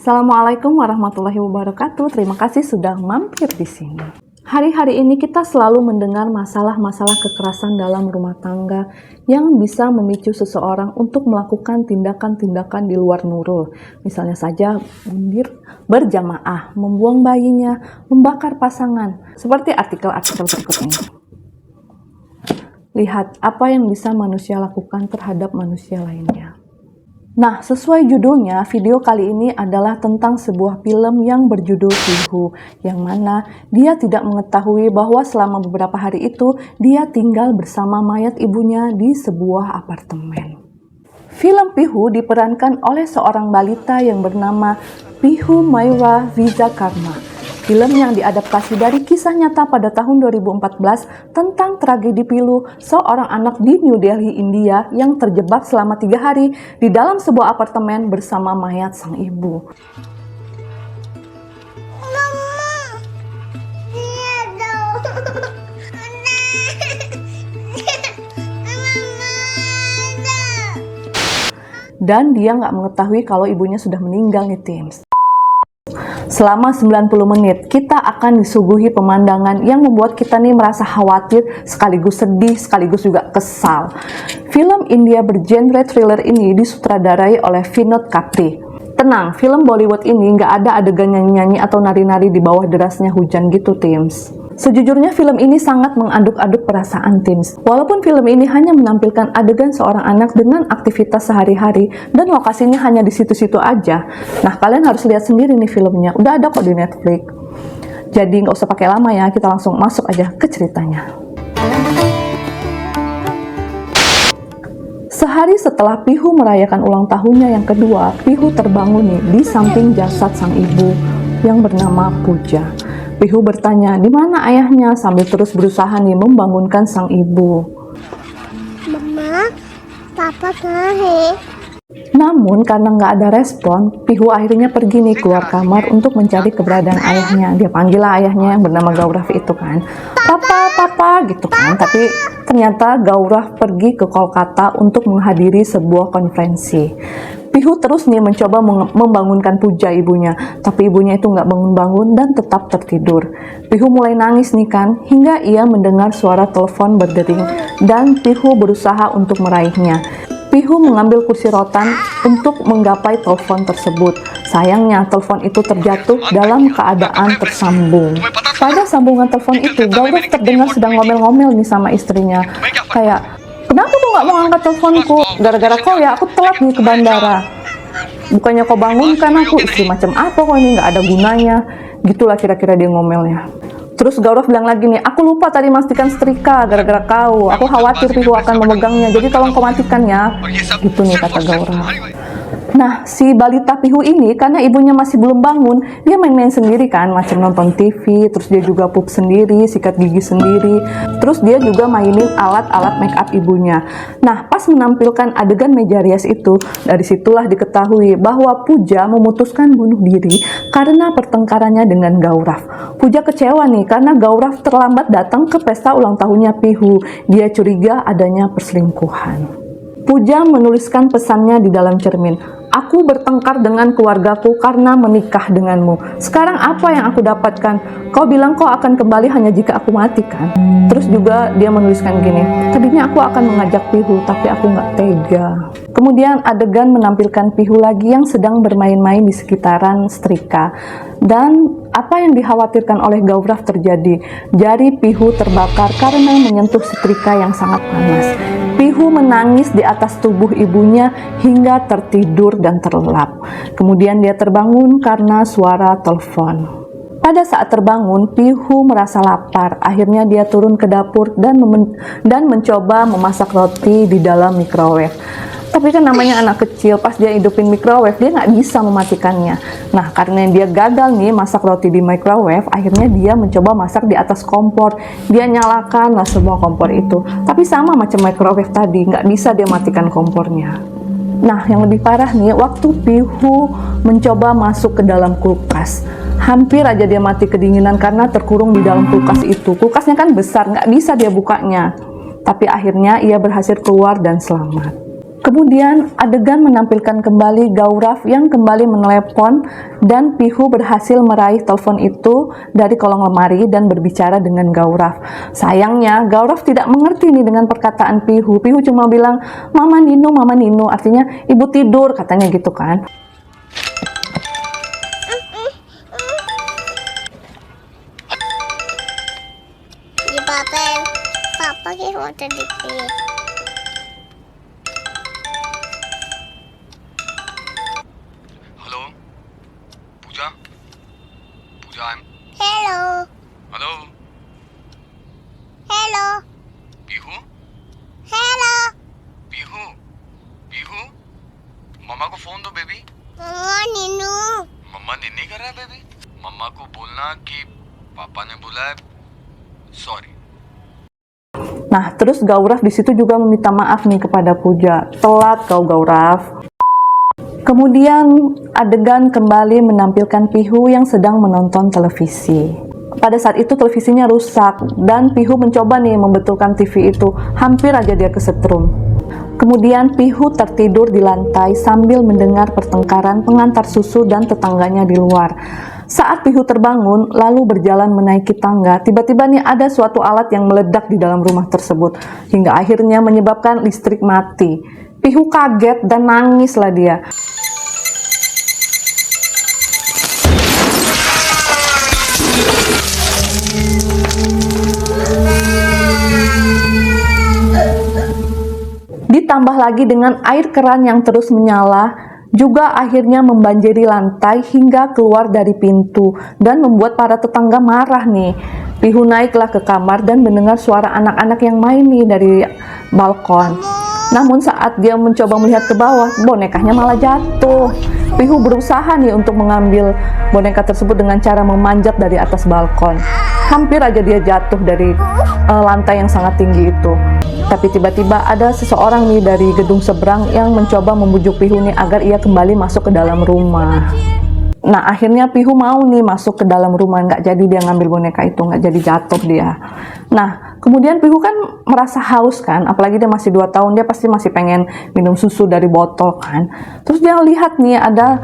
Assalamualaikum warahmatullahi wabarakatuh. Terima kasih sudah mampir di sini. Hari-hari ini kita selalu mendengar masalah-masalah kekerasan dalam rumah tangga yang bisa memicu seseorang untuk melakukan tindakan-tindakan di luar nurul. Misalnya saja bundir berjamaah, membuang bayinya, membakar pasangan, seperti artikel-artikel berikut ini. Lihat apa yang bisa manusia lakukan terhadap manusia lainnya. Nah, sesuai judulnya, video kali ini adalah tentang sebuah film yang berjudul Pihu, yang mana dia tidak mengetahui bahwa selama beberapa hari itu dia tinggal bersama mayat ibunya di sebuah apartemen. Film Pihu diperankan oleh seorang balita yang bernama Pihu Mayura Vijakarma. Film yang diadaptasi dari kisah nyata pada tahun 2014 tentang tragedi pilu seorang anak di New Delhi, India yang terjebak selama 3 hari di dalam sebuah apartemen bersama mayat sang ibu. Dan dia nggak mengetahui kalau ibunya sudah meninggal nih Tims. Selama 90 menit, kita akan disuguhi pemandangan yang membuat kita nih merasa khawatir, sekaligus sedih, sekaligus juga kesal. Film India bergenre thriller ini disutradarai oleh Vinod Khapre. Tenang, film Bollywood ini nggak ada adegan nyanyi-nyanyi atau nari-nari di bawah derasnya hujan gitu, Tims. Sejujurnya film ini sangat mengaduk-aduk perasaan, Tims. Walaupun film ini hanya menampilkan adegan seorang anak dengan aktivitas sehari-hari dan lokasinya hanya di situ-situ aja. Nah, kalian harus lihat sendiri nih filmnya. Udah ada kok di Netflix. Jadi nggak usah pakai lama ya, kita langsung masuk aja ke ceritanya. Sehari setelah Pihu merayakan ulang tahunnya yang kedua, Pihu terbangun nih di samping jasad sang ibu yang bernama Puja. Pihu bertanya, di mana ayahnya, sambil terus berusaha nih membangunkan sang ibu. Mama, Papa kemana? Namun karena nggak ada respon, Pihu akhirnya pergi nih keluar kamar untuk mencari keberadaan ayahnya. Dia panggil lah ayahnya yang bernama Gaurav itu kan. Papa gitu kan. Tapi ternyata Gaurav pergi ke Kolkata untuk menghadiri sebuah konferensi. Pihu terus nih mencoba membangunkan Puja ibunya, tapi ibunya itu nggak bangun-bangun dan tetap tertidur. Pihu mulai nangis nih kan, hingga ia mendengar suara telepon berdering dan Pihu berusaha untuk meraihnya. Pihu mengambil kursi rotan untuk menggapai telepon tersebut. Sayangnya telepon itu terjatuh dalam keadaan tersambung. Pada sambungan telepon itu, Gaurav terdengar sedang ngomel-ngomel nih sama istrinya. Kayak, kenapa kau nggak mau angkat teleponku? Gara-gara kau ya, aku telat nih ke bandara. Bukannya kau bangunkan aku, istri macam apa kau ini, nggak ada gunanya. Gitulah kira-kira dia ngomelnya. Terus Gaurav bilang lagi nih, aku lupa tadi matikan setrika gara-gara kau. Aku khawatir Pihu akan memegangnya, jadi tolong kau matikan ya. Gitu nih kata Gaurav. Nah, si balita Pihu ini karena ibunya masih belum bangun, dia main-main sendiri kan, macam nonton TV, terus dia juga pup sendiri, sikat gigi sendiri, terus dia juga mainin alat-alat make up ibunya. Nah, pas menampilkan adegan meja rias itu, dari situlah diketahui bahwa Puja memutuskan bunuh diri karena pertengkarannya dengan Gaurav. Puja kecewa nih karena Gaurav terlambat datang ke pesta ulang tahunnya Pihu. Dia curiga adanya perselingkuhan. Puja menuliskan pesannya di dalam cermin. Aku bertengkar dengan keluargaku karena menikah denganmu. Sekarang apa yang aku dapatkan? Kau bilang kau akan kembali hanya jika aku mati kan? Terus juga dia menuliskan gini. Tadinya aku akan mengajak Pihu, tapi aku nggak tega. Kemudian adegan menampilkan Pihu lagi yang sedang bermain-main di sekitaran setrika. Dan apa yang dikhawatirkan oleh Gaurav terjadi. Jari Pihu terbakar karena menyentuh setrika yang sangat panas. Pihu menangis di atas tubuh ibunya hingga tertidur dan terlelap. Kemudian dia terbangun karena suara telepon. Pada saat terbangun, Pihu merasa lapar. Akhirnya dia turun ke dapur dan mencoba memasak roti di dalam microwave. Tapi kan namanya anak kecil, pas dia hidupin microwave, dia nggak bisa mematikannya. Nah, karena dia gagal nih masak roti di microwave, akhirnya dia mencoba masak di atas kompor. Dia nyalakan lah semua kompor itu. Tapi sama macam microwave tadi, nggak bisa dia matikan kompornya. Nah, yang lebih parah nih, waktu Pihu mencoba masuk ke dalam kulkas. Hampir aja dia mati kedinginan karena terkurung di dalam kulkas itu. Kulkasnya kan besar, nggak bisa dia bukanya. Tapi akhirnya ia berhasil keluar dan selamat. Kemudian adegan menampilkan kembali Gaurav yang kembali menelepon dan Pihu berhasil meraih telepon itu dari kolong lemari dan berbicara dengan Gaurav. Sayangnya Gaurav tidak mengerti nih dengan perkataan Pihu. Pihu cuma bilang Mama Nino, artinya ibu tidur katanya gitu kan. Di papa kayak mau sedikit. Hello, Pooja. Pooja, Hello, hello, hello, Pihu, hello. Pihu, Pihu. मम्मा को फोन दो baby. Mama Nino. मम्मा निन्नी कर रहा है बेबी. मम्मा को बोलना कि पापा ने बुलाया. Sorry. Nah, terus Gaurav di situ juga meminta maaf nih kepada Pooja. Telat kau Gaurav. Kemudian adegan kembali menampilkan Pihu yang sedang menonton televisi. Pada saat itu televisinya rusak dan Pihu mencoba nih membetulkan TV itu. Hampir aja dia kesetrum. Kemudian Pihu tertidur di lantai sambil mendengar pertengkaran pengantar susu dan tetangganya di luar. Saat Pihu terbangun lalu berjalan menaiki tangga, tiba-tiba nih ada suatu alat yang meledak di dalam rumah tersebut hingga akhirnya menyebabkan listrik mati. Pihu kaget dan nangislah dia. Ditambah lagi dengan air keran yang terus menyala, juga akhirnya membanjiri lantai hingga keluar dari pintu dan membuat para tetangga marah nih. Pihu naiklah ke kamar dan mendengar suara anak-anak yang main nih dari balkon. Namun saat dia mencoba melihat ke bawah, bonekanya malah jatuh. Pihu berusaha nih untuk mengambil boneka tersebut dengan cara memanjat dari atas balkon. Hampir aja dia jatuh dari lantai yang sangat tinggi itu. Tapi tiba-tiba ada seseorang nih dari gedung seberang yang mencoba membujuk Pihu nih agar ia kembali masuk ke dalam rumah. Nah akhirnya Pihu mau nih masuk ke dalam rumah, nggak jadi dia ngambil boneka itu, nggak jadi jatuh dia. Nah kemudian Pihu kan merasa haus kan, apalagi dia masih 2 tahun, dia pasti masih pengen minum susu dari botol kan. Terus dia lihat nih ada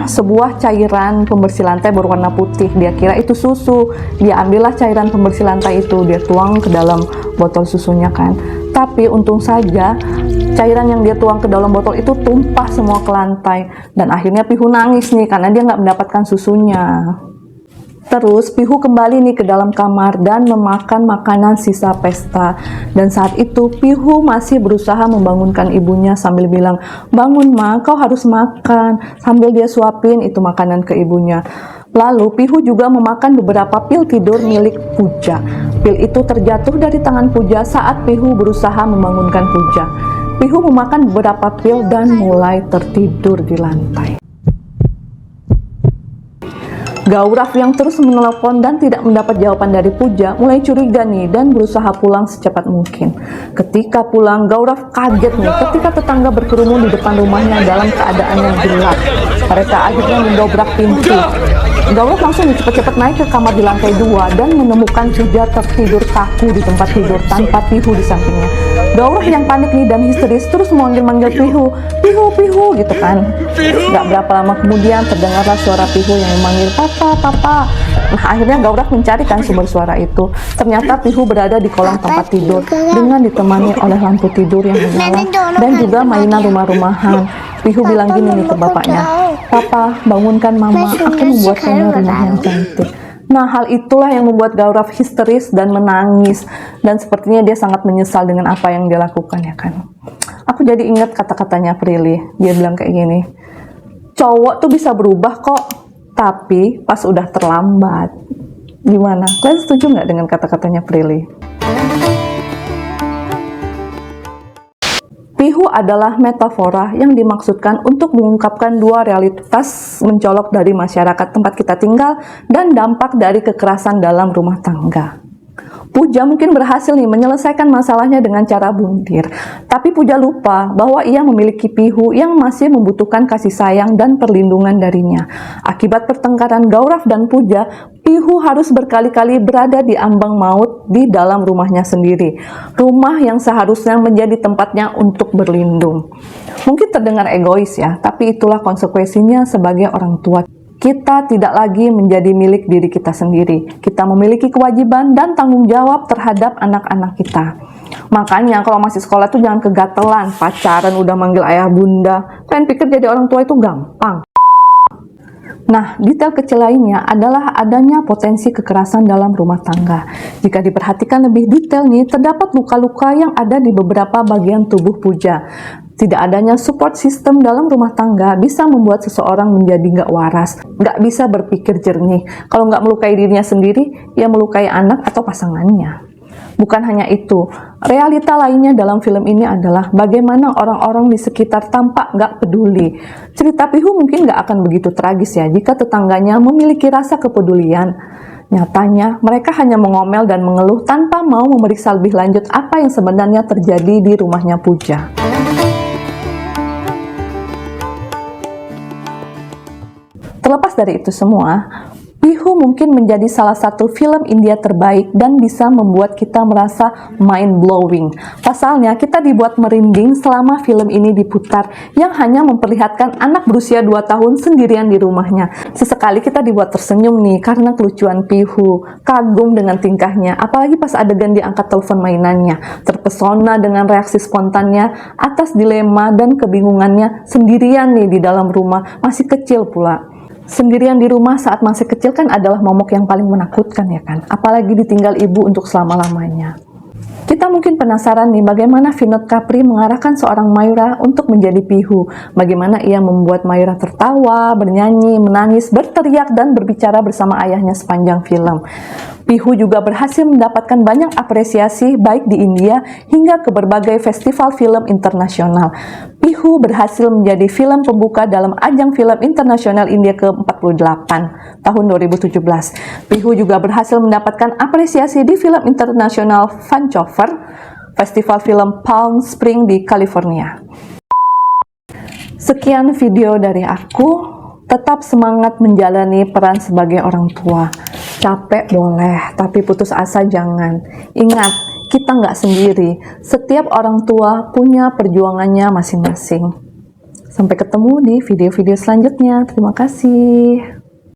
sebuah cairan pembersih lantai berwarna putih, dia kira itu susu. Dia ambillah cairan pembersih lantai itu, dia tuang ke dalam botol susunya kan. Tapi untung saja cairan yang dia tuang ke dalam botol itu tumpah semua ke lantai dan akhirnya Pihu nangis nih karena dia nggak mendapatkan susunya. Terus Pihu kembali nih ke dalam kamar dan memakan makanan sisa pesta. Dan saat itu Pihu masih berusaha membangunkan ibunya sambil bilang, "Bangun Ma, kau harus makan." Sambil dia suapin itu makanan ke ibunya. Lalu Pihu juga memakan beberapa pil tidur milik Pooja. Pil itu terjatuh dari tangan Pooja saat Pihu berusaha membangunkan Pooja. Pihu memakan beberapa pil dan mulai tertidur di lantai. Gaurav yang terus menelepon dan tidak mendapat jawaban dari Pooja mulai curiga nih dan berusaha pulang secepat mungkin. Ketika pulang, Gaurav kaget nih ketika tetangga berkerumun di depan rumahnya dalam keadaan yang gelap. Mereka akhirnya mendobrak pintu. Gaurav langsung cepat-cepat naik ke kamar di lantai 2 dan menemukan Pooja tertidur kaku di tempat tidur tanpa Pihu di sampingnya. Gaurav yang panik nih dan histeris terus memanggil Pihu, Pihu gitu kan. Gak berapa lama kemudian terdengarlah suara Pihu yang memanggil Papa. Nah akhirnya Gaurav mencarikan sumber suara itu. Ternyata Pihu berada di kolong tempat tidur dengan ditemani oleh lampu tidur yang menyala dan juga mainan rumah-rumahan. Pihu bilang gini nih ke bapaknya, "Papa, bangunkan Mama, aku membuatkannya rumah yang cantik." Nah, hal itulah yang membuat Gaurav histeris dan menangis. Dan sepertinya dia sangat menyesal dengan apa yang dia lakukan ya kan. Aku jadi ingat kata-katanya Prilly. Dia bilang kayak gini, "Cowok tuh bisa berubah kok, tapi pas udah terlambat." Gimana? Kalian setuju nggak dengan kata-katanya Prilly? Pihu adalah metafora yang dimaksudkan untuk mengungkapkan dua realitas mencolok dari masyarakat tempat kita tinggal dan dampak dari kekerasan dalam rumah tangga. Puja mungkin berhasil nih menyelesaikan masalahnya dengan cara buntir. Tapi Puja lupa bahwa ia memiliki Pihu yang masih membutuhkan kasih sayang dan perlindungan darinya. Akibat pertengkaran Gaurav dan Puja, Pihu harus berkali-kali berada di ambang maut di dalam rumahnya sendiri. Rumah yang seharusnya menjadi tempatnya untuk berlindung. Mungkin terdengar egois ya, tapi itulah konsekuensinya sebagai orang tua. Kita tidak lagi menjadi milik diri kita sendiri. Kita memiliki kewajiban dan tanggung jawab terhadap anak-anak kita. Makanya kalau masih sekolah tuh jangan kegatelan, pacaran udah manggil ayah bunda. Kalian pikir jadi orang tua itu gampang? Nah, detail kecil lainnya adalah adanya potensi kekerasan dalam rumah tangga. Jika diperhatikan lebih detail nih, terdapat luka-luka yang ada di beberapa bagian tubuh Puja. Tidak adanya support system dalam rumah tangga bisa membuat seseorang menjadi nggak waras, nggak bisa berpikir jernih. Kalau nggak melukai dirinya sendiri, ya melukai anak atau pasangannya. Bukan hanya itu, realita lainnya dalam film ini adalah bagaimana orang-orang di sekitar tampak nggak peduli. Cerita Pihu mungkin nggak akan begitu tragis ya jika tetangganya memiliki rasa kepedulian. Nyatanya, mereka hanya mengomel dan mengeluh tanpa mau memeriksa lebih lanjut apa yang sebenarnya terjadi di rumahnya Puja. Terlepas dari itu semua, Pihu mungkin menjadi salah satu film India terbaik dan bisa membuat kita merasa mind-blowing. Pasalnya, kita dibuat merinding selama film ini diputar yang hanya memperlihatkan anak berusia 2 tahun sendirian di rumahnya. Sesekali kita dibuat tersenyum nih karena kelucuan Pihu, kagum dengan tingkahnya, apalagi pas adegan diangkat telepon mainannya, terpesona dengan reaksi spontannya atas dilema dan kebingungannya sendirian nih di dalam rumah, masih kecil pula. Sendirian di rumah saat masih kecil kan adalah momok yang paling menakutkan ya kan, apalagi ditinggal ibu untuk selama-lamanya. Kita mungkin penasaran nih bagaimana Vinod Capri mengarahkan seorang Mayura untuk menjadi Pihu. Bagaimana ia membuat Mayura tertawa, bernyanyi, menangis, berteriak, dan berbicara bersama ayahnya sepanjang film. Pihu juga berhasil mendapatkan banyak apresiasi baik di India hingga ke berbagai festival film internasional. Pihu berhasil menjadi film pembuka dalam ajang film internasional India ke-48 tahun 2017. Pihu juga berhasil mendapatkan apresiasi di film internasional Vancouver, festival film Palm Springs di California. Sekian video dari aku. Tetap semangat menjalani peran sebagai orang tua. Capek boleh, tapi putus asa jangan. Ingat, kita nggak sendiri. Setiap orang tua punya perjuangannya masing-masing. Sampai ketemu di video-video selanjutnya. Terima kasih.